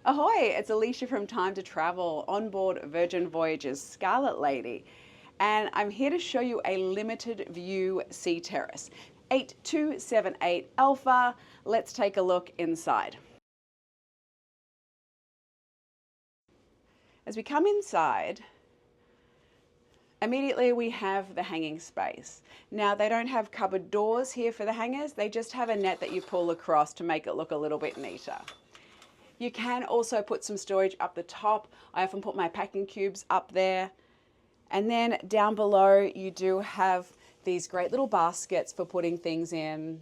Ahoy, it's Alicia from Time to Travel on board Virgin Voyages Scarlet Lady, and I'm here to show you a Limited View Sea Terrace 8278 Alpha. Let's take a look inside. As we come inside, immediately we have the hanging space. Now they don't have cupboard doors here for the hangers, they just have a net that you pull across to make it look a little bit neater. You can also put some storage up the top. I often put my packing cubes up there. And then down below you do have these great little baskets for putting things in.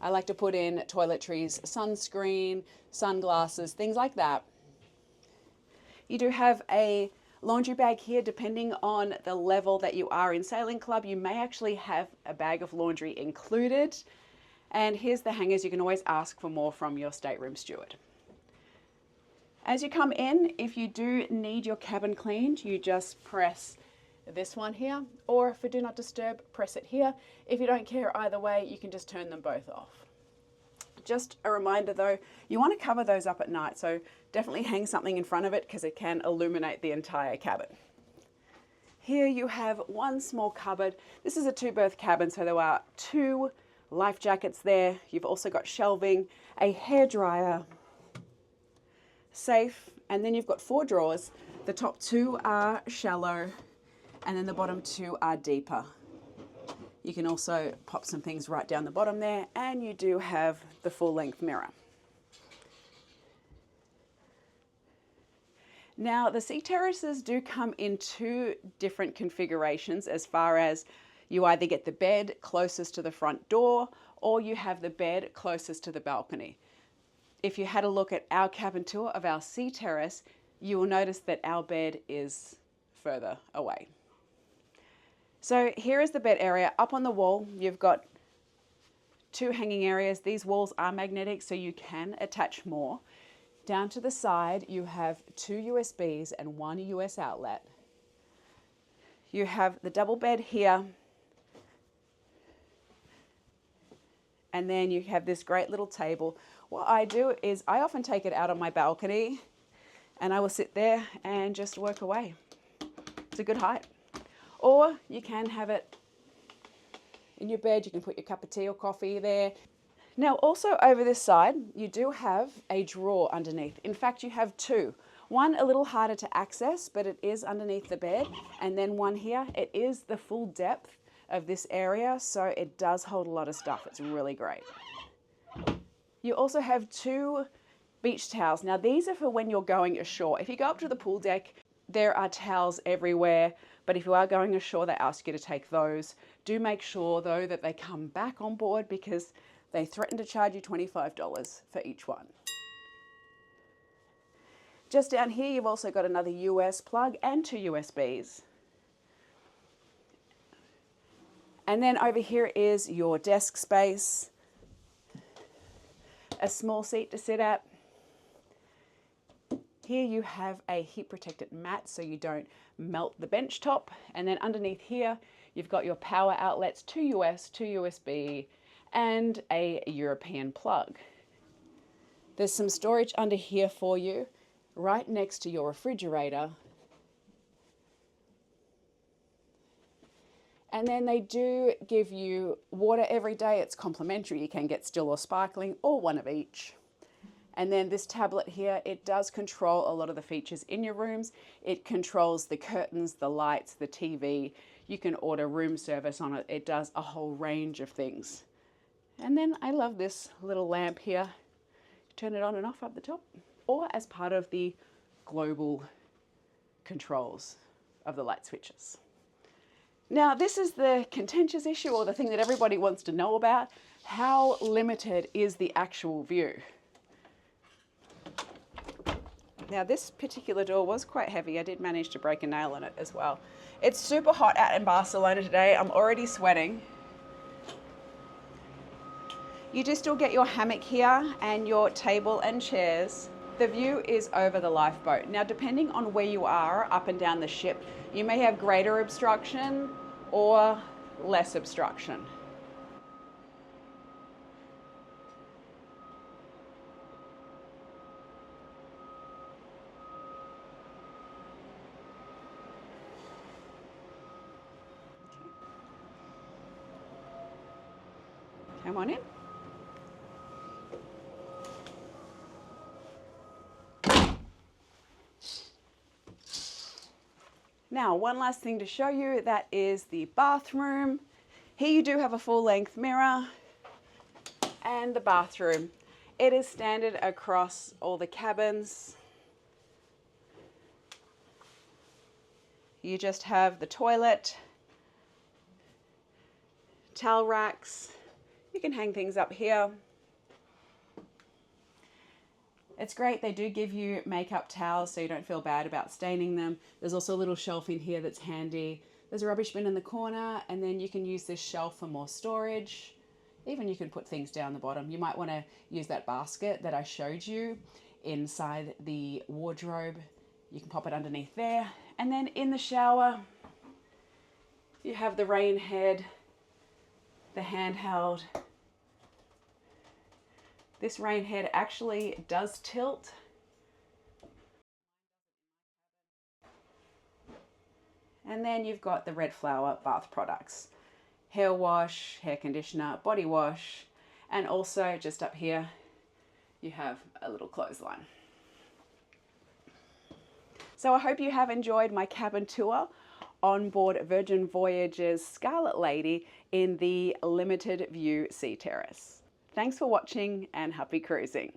I like to put in toiletries, sunscreen, sunglasses, things like that. You do have a laundry bag here. Depending on the level that you are in Sailing Club, you may actually have a bag of laundry included. And here's the hangers. You can always ask for more from your stateroom steward. As you come in, if you do need your cabin cleaned, you just press this one here, or for Do Not Disturb, press it here. If you don't care either way, you can just turn them both off. Just a reminder though, you want to cover those up at night, so definitely hang something in front of it because it can illuminate the entire cabin. Here you have one small cupboard. This is a 2-berth cabin, so there are 2 life jackets there. You've also got shelving, a hairdryer, safe, and then you've got 4 drawers. The top 2 are shallow and then the bottom 2 are deeper. You can also pop some things right down the bottom there, and you do have the full-length mirror. Now the sea terraces do come in 2 different configurations as far as you either get the bed closest to the front door or you have the bed closest to the balcony. If you had a look at our cabin tour of our sea terrace, you will notice that our bed is further away. So here is the bed area. Up on the wall, you've got 2 hanging areas. These walls are magnetic, so you can attach more. Down to the side, you have 2 USBs and 1 US outlet. You have the double bed here. And then you have this great little table. What I do is I often take it out on my balcony and I will sit there and just work away. It's a good height. Or you can have it in your bed. You can put your cup of tea or coffee there. Now also over this side, you do have a drawer underneath. In fact, you have 2. One a little harder to access, but it is underneath the bed. And then one here, it is the full depth of this area, so it does hold a lot of stuff. It's really great. You also have 2 beach towels. Now these are for when you're going ashore. If you go up to the pool deck, there are towels everywhere, but if you are going ashore, they ask you to take those. Do make sure though that they come back on board because they threaten to charge you $25 for each one. Just down here, you've also got another US plug and 2 USBs. And then over here is your desk space, a small seat to sit at. Here you have a heat protected mat so you don't melt the bench top. And then underneath here, you've got your power outlets, 2 US, 2 USB, and a European plug. There's some storage under here for you, right next to your refrigerator. And then they do give you water every day. It's complimentary. You can get still or sparkling or one of each. And then this tablet here, it does control a lot of the features in your rooms. It controls the curtains, the lights, the TV. You can order room service on it. It does a whole range of things. And then I love this little lamp here. Turn it on and off up the top, or as part of the global controls of the light switches. Now this is the contentious issue, or the thing that everybody wants to know about. How limited is the actual view? Now this particular door was quite heavy. I did manage to break a nail in it as well. It's super hot out in Barcelona today. I'm already sweating. You do still get your hammock here and your table and chairs. The view is over the lifeboat. Now, depending on where you are up and down the ship, you may have greater obstruction or less obstruction. Come on in. Now, one last thing to show you, that is the bathroom. Here you do have a full-length mirror and the bathroom. It is standard across all the cabins. You just have the toilet, towel racks. You can hang things up here. It's great, they do give you makeup towels so you don't feel bad about staining them. There's also a little shelf in here that's handy. There's a rubbish bin in the corner, and then you can use this shelf for more storage. Even you can put things down the bottom. You might want to use that basket that I showed you inside the wardrobe. You can pop it underneath there. And then in the shower, you have the rain head, the handheld. This rain head actually does tilt. And then you've got the Red Flower bath products. Hair wash, hair conditioner, body wash, and also just up here, you have a little clothesline. So I hope you have enjoyed my cabin tour on board Virgin Voyages Scarlet Lady in the Limited View Sea Terrace. Thanks for watching and happy cruising.